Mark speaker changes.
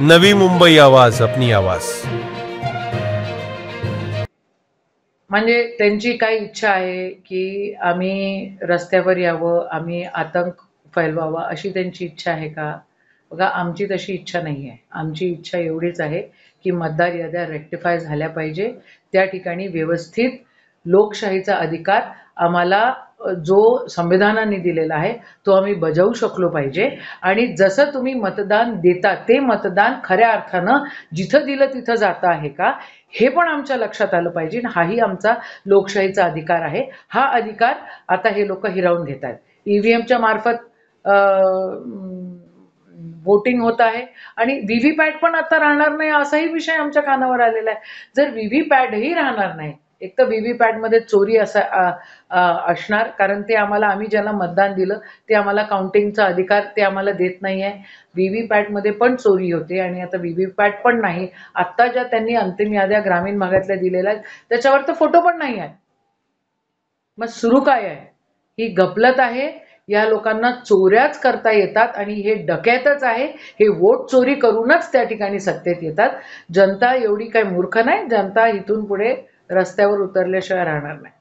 Speaker 1: नवी मुंबई आवाज, अपनी आवाज।
Speaker 2: म्हणजे त्यांची काय इच्छा आहे की आम्ही रस्त्यावर यावं, आम्ही आतंक फैलवावा, अशी त्यांची इच्छा आहे का? बघा, आमची तशी इच्छा नाही आहे. आमची इच्छा एवढीच आहे की मतदार याद्या रेक्टिफाय झाल्या पाहिजे, त्या ठिकाणी व्यवस्थित लोकशाहीचा अधिकार आम्हाला जो संविधानाने दिलेला आहे तो आम्ही बजावू शकलो पाहिजे। आणि जसं तुम्ही मतदान देता ते मतदान खऱ्या अर्थानं जिथं दिलं तिथं जातं आहे का, हे पण आमच्या लक्षात आलं पाहिजे। हाही आमचा लोकशाहीचा अधिकार आहे। हा अधिकार आता हे लोक हिरावून घेत आहेत। ईव्हीएमच्या मार्फत वोटिंग होत आहे आणि व्हीव्हीपॅट पण आता राहणार नाही, असाही विषय आमच्या कानावर आलेला आहे। जर व्हीव्हीपॅटही राहणार नाही, एक तर व्हीव्हीपॅटमध्ये चोरी असणार, कारण ते आम्ही ज्यांना मतदान दिलं ते आम्हाला काउंटिंगचा अधिकार ते आम्हाला देत नाही आहे। व्हीव्हीपॅटमध्ये पण चोरी होते आणि आता व्हीव्हीपॅट पण नाही। आत्ता ज्या त्यांनी अंतिम याद्या ग्रामीण भागातल्या दिलेल्या आहेत त्याच्यावर तर फोटो पण नाही आहे। मग सुरू काय आहे? ही गफलत आहे। या लोकांना चोऱ्याच करता येतात आणि हे डकैतच आहे। हे वोट चोरी करूनच त्या ठिकाणी सत्तेत येतात। जनता एवढी काही मूर्ख नाही। जनता इथून पुढे रस्त्यावर उतरल्याशिवाय राहणार नाही।